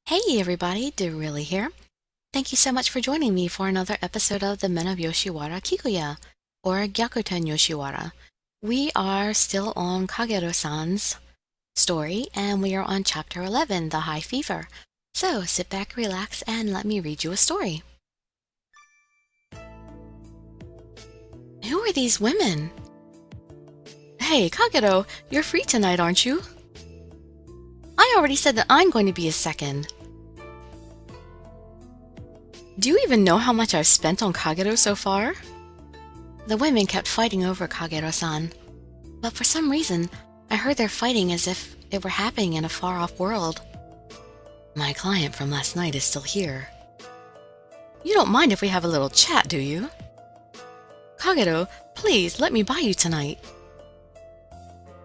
Hey everybody, Dirili here. Thank you so much for joining me for another episode of the Men of Yoshiwara Kikuya, or Gyakuten Yoshiwara. We are still on Kagerou-san's story, and we are on Chapter 11, The High Fever. So sit back, relax, and let me read you a story. Who are these women? Hey, Kagerou, you're free tonight, aren't you? I already said that I'm going to be a second. Do you even know how much I've spent on Kagerou so far? The women kept fighting over Kagerou-san, but for some reason, I heard their fighting as if it were happening in a far-off world. My client from last night is still here. You don't mind if we have a little chat, do you? Kagerou, please let me buy you tonight.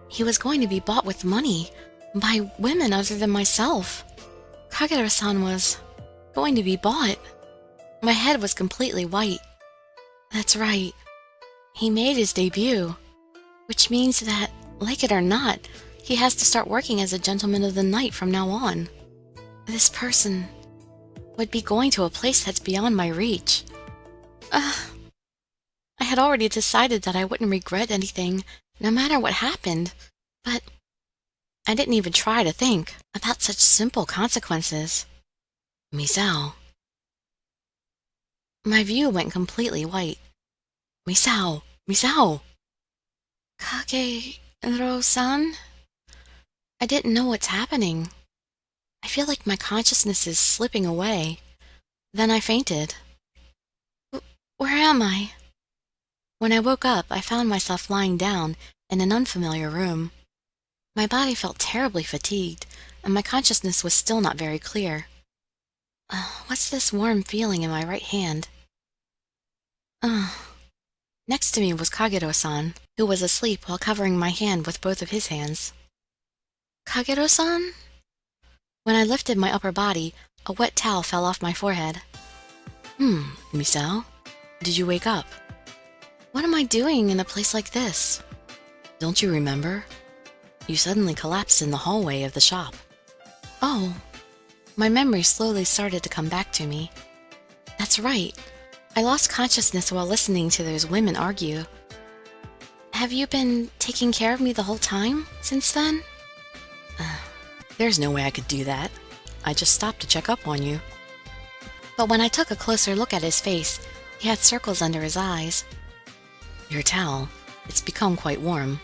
He was going to be bought with money by women other than myself. Kagerou-san was going to be bought. My head was completely white. That's right. He made his debut, which means that, like it or not, he has to start working as a gentleman of the night from now on. This person would be going to a place that's beyond my reach. I had already decided that I wouldn't regret anything, no matter what happened, but I didn't even try to think about such simple consequences. Misao. My view went completely white. Misao! Misao! Kagerou-san? I didn't know what's happening. I feel like my consciousness is slipping away. Then I fainted. Where am I? When I woke up, I found myself lying down in an unfamiliar room. My body felt terribly fatigued, and my consciousness was still not very clear. What's this warm feeling in my right hand? Next to me was Kagerou-san, who was asleep while covering my hand with both of his hands. Kagerou-san? When I lifted my upper body, a wet towel fell off my forehead. Misao, did you wake up? What am I doing in a place like this? Don't you remember? You suddenly collapsed in the hallway of the shop. Oh, my memory slowly started to come back to me. That's right. I lost consciousness while listening to those women argue. Have you been taking care of me the whole time since then? There's no way I could do that. I just stopped to check up on you. But when I took a closer look at his face, he had circles under his eyes. Your towel, it's become quite warm.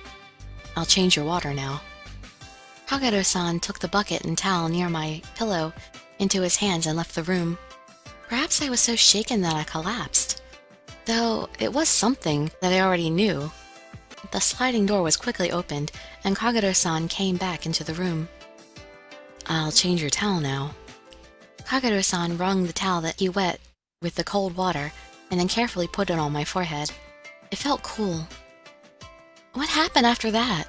I'll change your water now. Kagerou-san took the bucket and towel near my pillow into his hands and left the room. Perhaps I was so shaken that I collapsed, though it was something that I already knew. The sliding door was quickly opened, and Kagerou-san came back into the room. I'll change your towel now. Kagerou-san wrung the towel that he wet with the cold water, and then carefully put it on my forehead. It felt cool. What happened after that?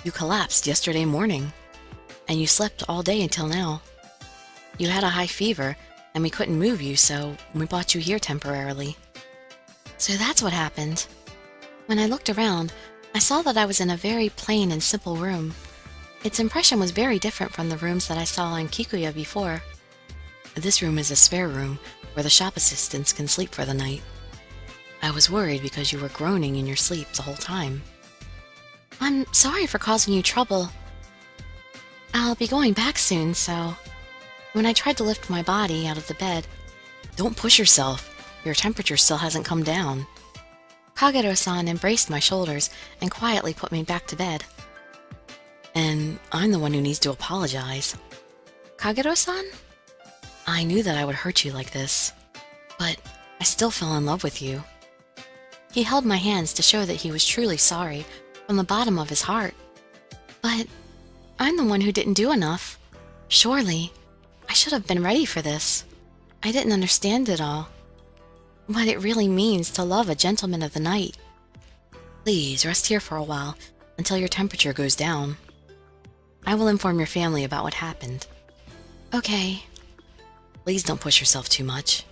You collapsed yesterday morning, and you slept all day until now. You had a high fever, and we couldn't move you, so we brought you here temporarily. So that's what happened. When I looked around, I saw that I was in a very plain and simple room. Its impression was very different from the rooms that I saw in Kikuya before. This room is a spare room where the shop assistants can sleep for the night. I was worried because you were groaning in your sleep the whole time. I'm sorry for causing you trouble. I'll be going back soon, so... When I tried to lift my body out of the bed... Don't push yourself. Your temperature still hasn't come down. Kagerou-san embraced my shoulders and quietly put me back to bed. And I'm the one who needs to apologize. Kagerou-san? I knew that I would hurt you like this, but I still fell in love with you. He held my hands to show that he was truly sorry from the bottom of his heart. But I'm the one who didn't do enough. Surely, I should have been ready for this. I didn't understand it all. What it really means to love a gentleman of the night. Please rest here for a while until your temperature goes down. I will inform your family about what happened. Okay. Please don't push yourself too much.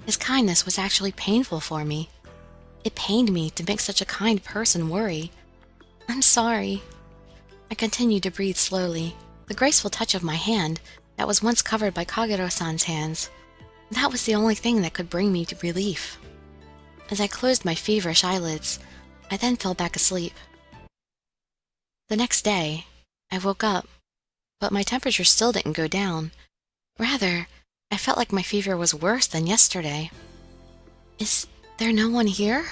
His kindness was actually painful for me. It pained me to make such a kind person worry. I'm sorry. I continued to breathe slowly. The graceful touch of my hand that was once covered by Kagerou-san's hands. That was the only thing that could bring me to relief. As I closed my feverish eyelids, I then fell back asleep. The next day, I woke up, but my temperature still didn't go down. Rather, I felt like my fever was worse than yesterday. Is there no one here?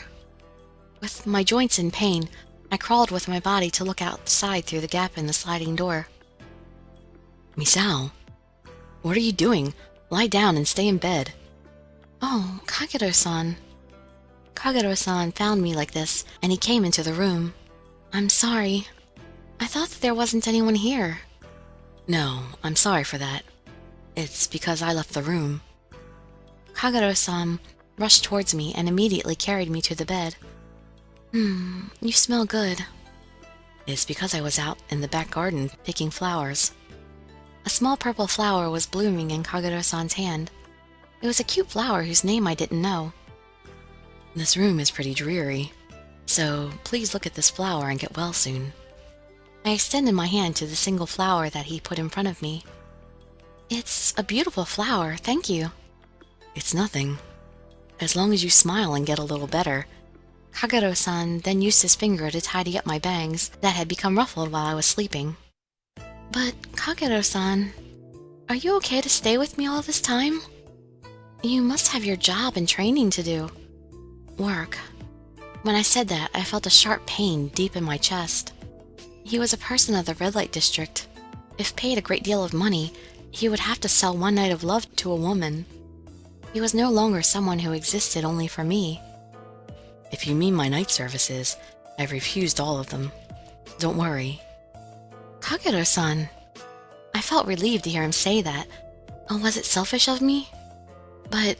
With my joints in pain, I crawled with my body to look outside through the gap in the sliding door. Misao, what are you doing? Lie down and stay in bed. Oh, Kagerou-san. Kagerou-san found me like this, and he came into the room. I'm sorry. I thought that there wasn't anyone here. No, I'm sorry for that. It's because I left the room. Kagerou-san rushed towards me and immediately carried me to the bed. You smell good. It's because I was out in the back garden picking flowers. A small purple flower was blooming in Kagerou-san's hand. It was a cute flower whose name I didn't know. This room is pretty dreary, so please look at this flower and get well soon. I extended my hand to the single flower that he put in front of me. It's a beautiful flower, thank you. It's nothing. As long as you smile and get a little better. Kagerou-san then used his finger to tidy up my bangs that had become ruffled while I was sleeping. But, Kagerou-san, are you okay to stay with me all this time? You must have your job and training to do. Work. When I said that, I felt a sharp pain deep in my chest. He was a person of the red light district. If paid a great deal of money, he would have to sell one night of love to a woman. He was no longer someone who existed only for me. If you mean my night services, I've refused all of them. Don't worry. Kagerou-san. I felt relieved to hear him say that. Oh, was it selfish of me? But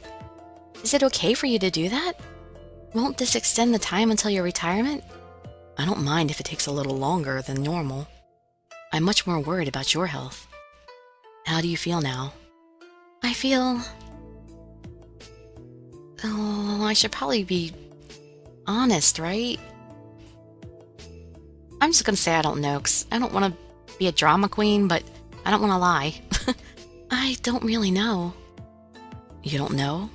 is it okay for you to do that? Won't this extend the time until your retirement? I don't mind if it takes a little longer than normal. I'm much more worried about your health. How do you feel now? I feel... Oh, I should probably be honest, right? I'm just gonna say I don't know, 'cause I don't want to be a drama queen, but I don't want to lie. I don't really know. You don't know?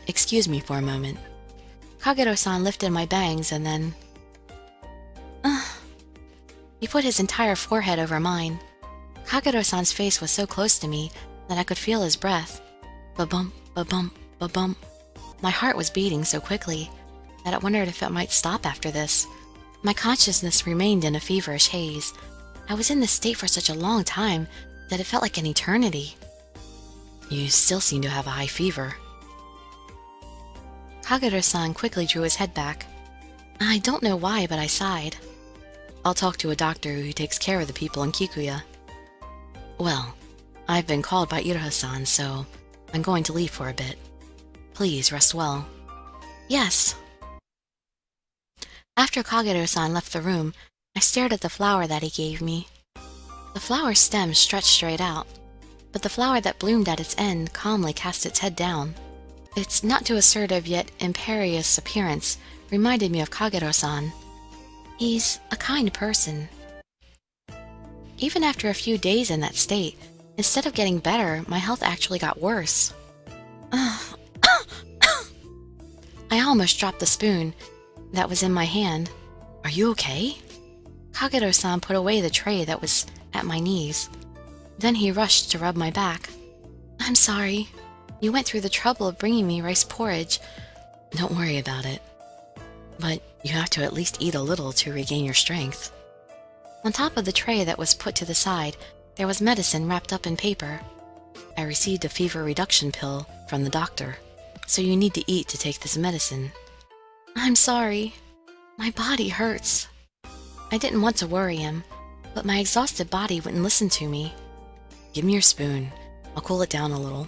Excuse me for a moment. Kagerou-san lifted my bangs and then... He put his entire forehead over mine. Kagerou-san's face was so close to me that I could feel his breath. Ba-bump, ba-bump, ba-bump. My heart was beating so quickly that I wondered if it might stop after this. My consciousness remained in a feverish haze. I was in this state for such a long time that it felt like an eternity. You still seem to have a high fever. Kagerou-san quickly drew his head back. I don't know why, but I sighed. I'll talk to a doctor who takes care of the people in Kikuya. Well, I've been called by Iroha-san, so I'm going to leave for a bit. Please rest well. Yes. After Kagerou-san left the room, I stared at the flower that he gave me. The flower's stem stretched straight out, but the flower that bloomed at its end calmly cast its head down. Its not too assertive yet imperious appearance reminded me of Kagerou-san. He's a kind person. Even after a few days in that state, instead of getting better, my health actually got worse. I almost dropped the spoon that was in my hand. Are you okay? Kagerou-san put away the tray that was at my knees. Then he rushed to rub my back. I'm sorry. You went through the trouble of bringing me rice porridge. Don't worry about it. But you have to at least eat a little to regain your strength. On top of the tray that was put to the side, there was medicine wrapped up in paper. I received a fever reduction pill from the doctor, so you need to eat to take this medicine. I'm sorry. My body hurts. I didn't want to worry him, but my exhausted body wouldn't listen to me. Give me your spoon. I'll cool it down a little.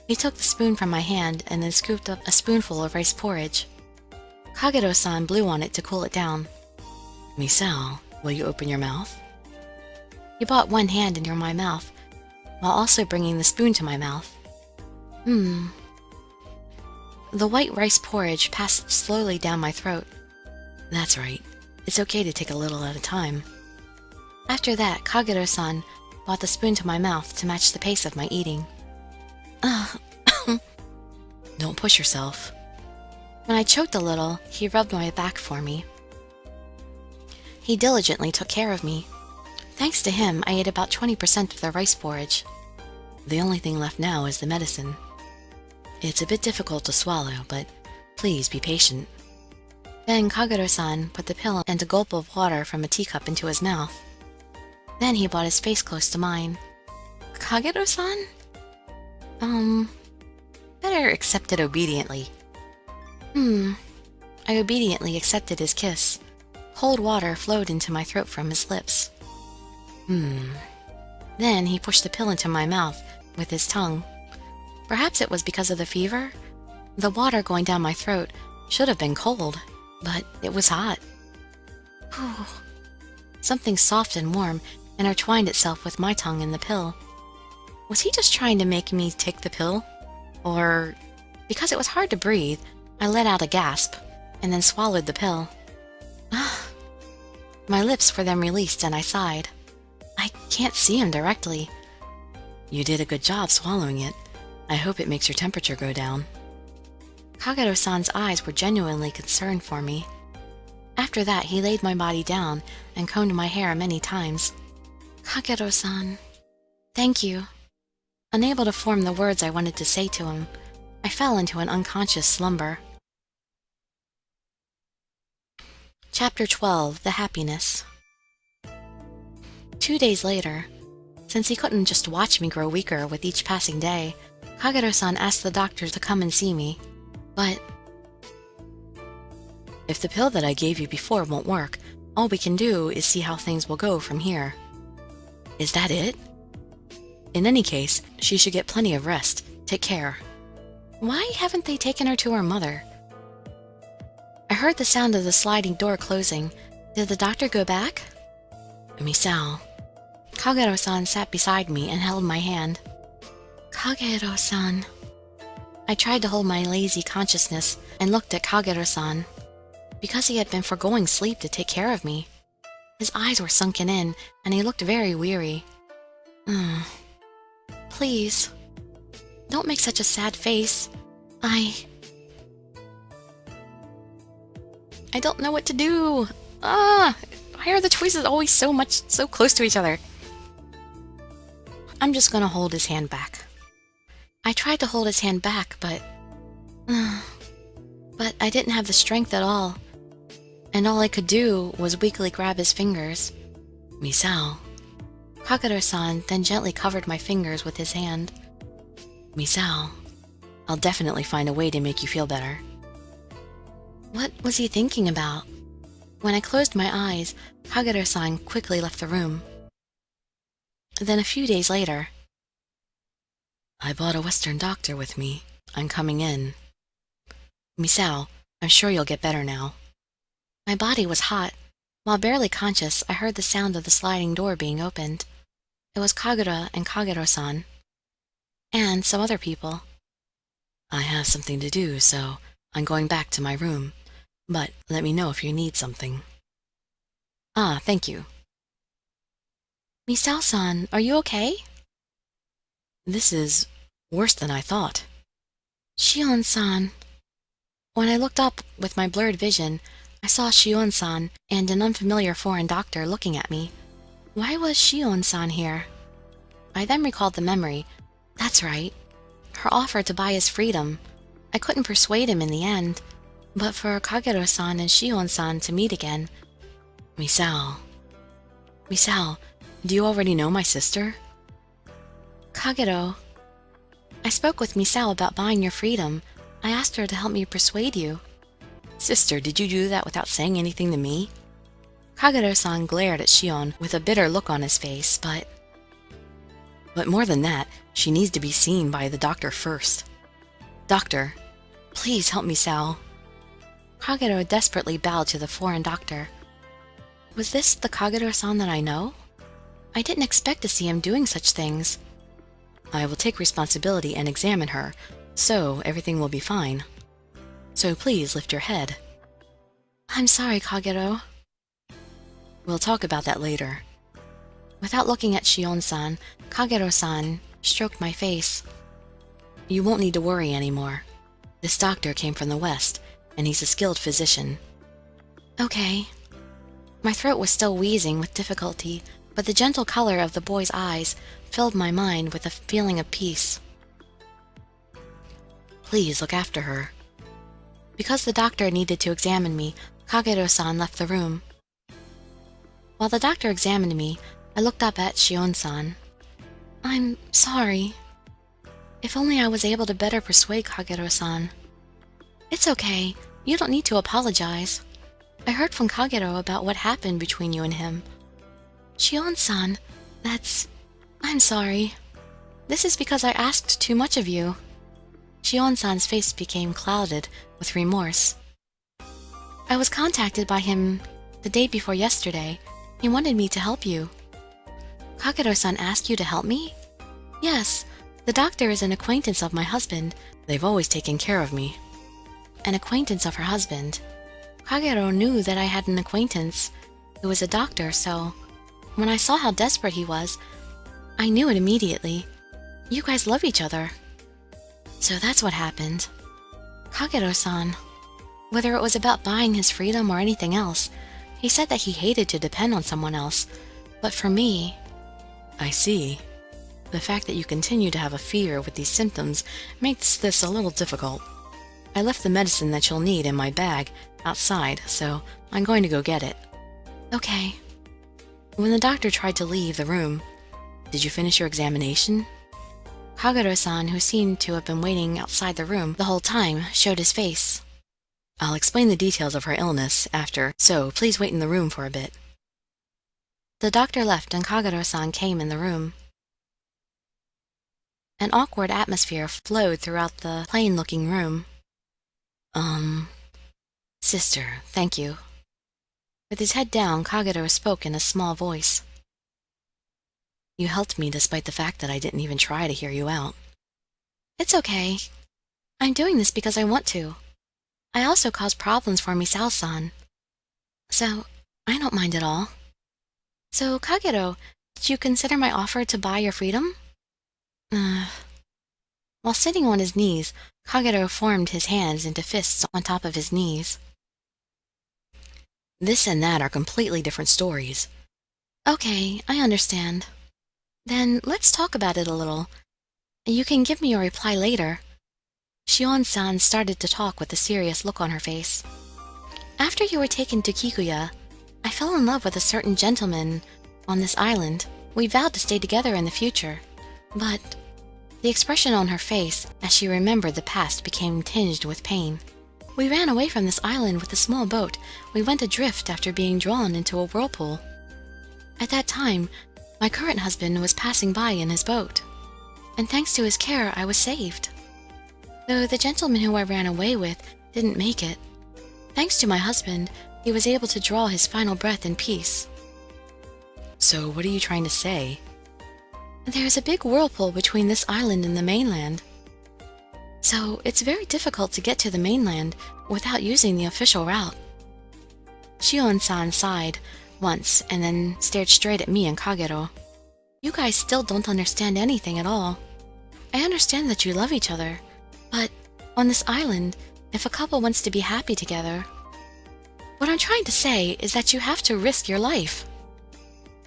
He took the spoon from my hand and then scooped up a spoonful of rice porridge. Kagerou-san blew on it to cool it down. Misao, will you open your mouth? He brought one hand into my mouth, while also bringing the spoon to my mouth. The white rice porridge passed slowly down my throat. That's right. It's okay to take a little at a time. After that, Kagerou-san brought the spoon to my mouth to match the pace of my eating. Ugh. Don't push yourself. When I choked a little, he rubbed my back for me. He diligently took care of me. Thanks to him, I ate about 20% of the rice porridge. The only thing left now is the medicine. It's a bit difficult to swallow, but please be patient. Then Kagerou-san put the pill and a gulp of water from a teacup into his mouth. Then he brought his face close to mine. Kagerou-san? Better accept it obediently. I obediently accepted his kiss. Cold water flowed into my throat from his lips. Then he pushed the pill into my mouth with his tongue. Perhaps it was because of the fever? The water going down my throat should have been cold, but it was hot. Whew. Something soft and warm intertwined itself with my tongue and the pill. Was he just trying to make me take the pill? Or, because it was hard to breathe, I let out a gasp and then swallowed the pill. My lips were then released and I sighed. I can't see him directly. You did a good job swallowing it. I hope it makes your temperature go down. Kagerou-san's eyes were genuinely concerned for me. After that, he laid my body down and combed my hair many times. Kagerou-san, thank you. Unable to form the words I wanted to say to him, I fell into an unconscious slumber. Chapter 12, The Happiness. 2 days later, since he couldn't just watch me grow weaker with each passing day, Kagerou-san asked the doctor to come and see me. But if the pill that I gave you before won't work, all we can do is see how things will go from here. Is that it? In any case, she should get plenty of rest. Take care. Why haven't they taken her to her mother? I heard the sound of the sliding door closing. Did the doctor go back? Misao. Kagerou-san sat beside me and held my hand. Kagerou-san. I tried to hold my lazy consciousness and looked at Kagerou-san. Because he had been foregoing sleep to take care of me. His eyes were sunken in, and he looked very weary. Please, don't make such a sad face. I don't know what to do. Why are the choices always so close to each other? I'm just gonna hold his hand back. I tried to hold his hand back, but I didn't have the strength at all. And all I could do was weakly grab his fingers. Misao. Kagerou-san then gently covered my fingers with his hand. Misao, I'll definitely find a way to make you feel better. What was he thinking about? When I closed my eyes, Kagerou-san quickly left the room. Then a few days later, I brought a Western doctor with me. I'm coming in. Misao, I'm sure you'll get better now. My body was hot. While barely conscious, I heard the sound of the sliding door being opened. It was Kagura and Kagerou-san. And some other people. I have something to do, so I'm going back to my room. But let me know if you need something. Thank you. Misao-san, are you okay? This is worse than I thought. Shion-san. When I looked up with my blurred vision, I saw Shion-san and an unfamiliar foreign doctor looking at me. Why was Shion-san here? I then recalled the memory. That's right. Her offer to buy his freedom. I couldn't persuade him in the end. But for Kagerou-san and Shion-san to meet again. Misao, do you already know my sister? Kagerou. I spoke with Misao about buying your freedom. I asked her to help me persuade you. Sister, did you do that without saying anything to me? Kagerou-san glared at Shion with a bitter look on his face, but more than that, she needs to be seen by the doctor first. Doctor, please help Misao. Kagerou desperately bowed to the foreign doctor. Was this the Kagerou-san that I know? I didn't expect to see him doing such things. I will take responsibility and examine her, so everything will be fine. So please lift your head. I'm sorry, Kagerou. We'll talk about that later. Without looking at Shion-san, Kagerou-san stroked my face. You won't need to worry anymore. This doctor came from the West, and he's a skilled physician. Okay. My throat was still wheezing with difficulty, but the gentle color of the boy's eyes filled my mind with a feeling of peace. Please look after her. Because the doctor needed to examine me, Kagerou-san left the room. While the doctor examined me, I looked up at Shion-san. I'm sorry. If only I was able to better persuade Kagerou-san. It's okay. You don't need to apologize. I heard from Kagerou about what happened between you and him. Shion-san, I'm sorry. This is because I asked too much of you. Shion-san's face became clouded with remorse. I was contacted by him the day before yesterday. He wanted me to help you. Kagerou-san asked you to help me? Yes, the doctor is an acquaintance of my husband. They've always taken care of me. An acquaintance of her husband. Kagerou knew that I had an acquaintance who was a doctor, so when I saw how desperate he was, I knew it immediately. You guys love each other. So that's what happened. Kagerou-san, whether it was about buying his freedom or anything else, he said that he hated to depend on someone else. But for me... I see. The fact that you continue to have a fever with these symptoms makes this a little difficult. I left the medicine that you'll need in my bag outside, so I'm going to go get it. Okay. When the doctor tried to leave the room, did you finish your examination? Kagerou-san, who seemed to have been waiting outside the room the whole time, showed his face. I'll explain the details of her illness after, so please wait in the room for a bit. The doctor left and Kagerou-san came in the room. An awkward atmosphere flowed throughout the plain-looking room. Sister, thank you. With his head down, Kagerou spoke in a small voice. You helped me despite the fact that I didn't even try to hear you out. It's okay. I'm doing this because I want to. I also caused problems for Misao-san. So, I don't mind at all. So, Kagerou, did you consider my offer to buy your freedom? While sitting on his knees, Kagerou formed his hands into fists on top of his knees. This and that are completely different stories. Okay, I understand. Then let's talk about it a little. You can give me your reply later. Shion-san started to talk with a serious look on her face. After you were taken to Kikuya, I fell in love with a certain gentleman on this island. We vowed to stay together in the future. But the expression on her face as she remembered the past became tinged with pain. We ran away from this island with a small boat. We went adrift after being drawn into a whirlpool. At that time, my current husband was passing by in his boat, and thanks to his care, I was saved. Though the gentleman who I ran away with didn't make it, thanks to my husband, he was able to draw his final breath in peace. So what are you trying to say? There is a big whirlpool between this island and the mainland. So it's very difficult to get to the mainland without using the official route. Shion-san sighed once and then stared straight at me and Kagerou. You guys still don't understand anything at all. I understand that you love each other, but on this island, if a couple wants to be happy together, what I'm trying to say is that you have to risk your life.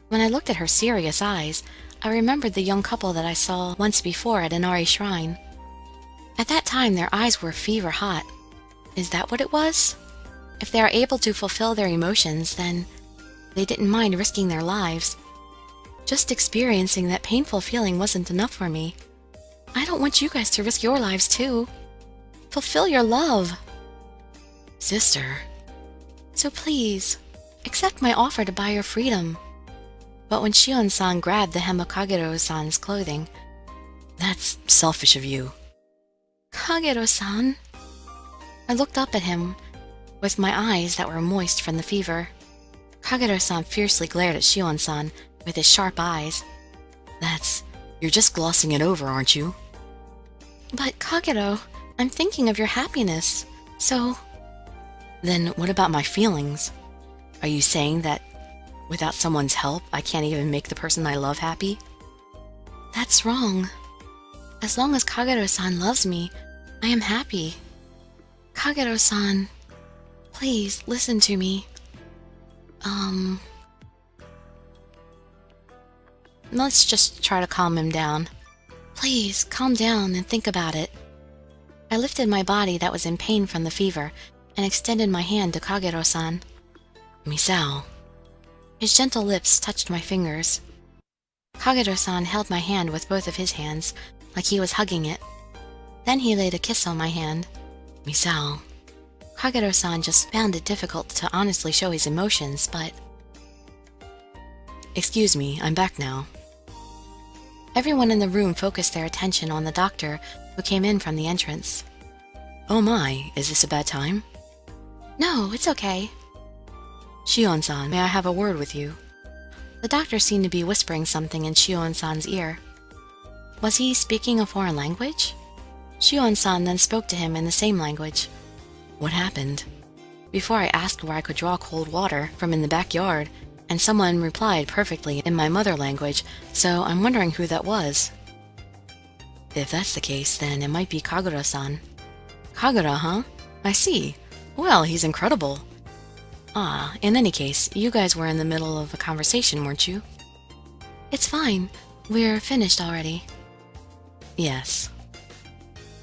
When I looked at her serious eyes, I remembered the young couple that I saw once before at Inari Shrine. At that time, their eyes were fever hot. Is that what it was? If they are able to fulfill their emotions, then they didn't mind risking their lives. Just experiencing that painful feeling wasn't enough for me. I don't want you guys to risk your lives too. Fulfill your love. Sister. So please, accept my offer to buy your freedom. But when Shion-san grabbed the hem of Kagerou-san's clothing, That's selfish of you. Kagerou-san. I looked up at him with my eyes that were moist from the fever. Kagerou-san fiercely glared at Shion-san with his sharp eyes. You're just glossing it over, aren't you? But Kagerou, I'm thinking of your happiness, so... Then what about my feelings? Are you saying that Without someone's help, I can't even make the person I love happy? That's wrong. As long as Kagerou-san loves me, I am happy. Kagerou-san, please listen to me. Let's just try to calm him down. Please calm down and think about it. I lifted my body that was in pain from the fever and extended my hand to Kagerou-san. Misao. His gentle lips touched my fingers. Kagerou-san held my hand with both of his hands, like he was hugging it. Then he laid a kiss on my hand. Misao. Kagerou-san just found it difficult to honestly show his emotions, but... Excuse me, I'm back now. Everyone in the room focused their attention on the doctor who came in from the entrance. Oh my, is this a bad time? No, it's okay. Shion-san, may I have a word with you? The doctor seemed to be whispering something in Shion-san's ear. Was he speaking a foreign language? Shion-san then spoke to him in the same language. What happened? Before I asked where I could draw cold water from in the backyard, and someone replied perfectly in my mother language, so I'm wondering who that was. If that's the case, then it might be Kagerou-san. Kagura, huh? I see. Well, he's incredible. Ah, in any case, you guys were in the middle of a conversation, weren't you? It's fine. We're finished already. Yes.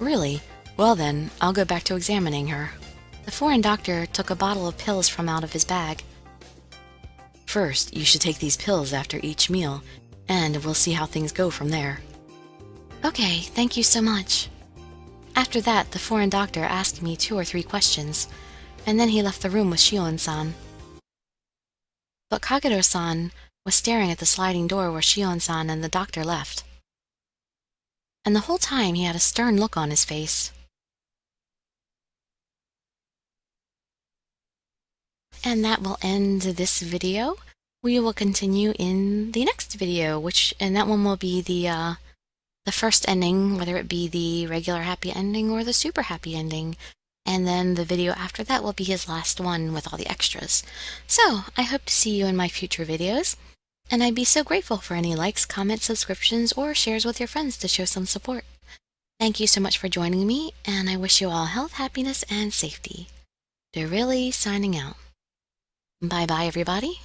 Really? Well then, I'll go back to examining her. The foreign doctor took a bottle of pills from out of his bag. First, you should take these pills after each meal, and we'll see how things go from there. Okay, thank you so much. After that, the foreign doctor asked me 2 or 3 questions, and then he left the room with Shion-san. But Kagerou-san was staring at the sliding door where Shion-san and the doctor left. And the whole time he had a stern look on his face. And that will end this video. We will continue in the next video, and that one will be the first ending, whether it be the regular happy ending or the super happy ending. And then the video after that will be his last one with all the extras. So, I hope to see you in my future videos, and I'd be so grateful for any likes, comments, subscriptions, or shares with your friends to show some support. Thank you so much for joining me, and I wish you all health, happiness, and safety. Dirili signing out. Bye-bye, everybody.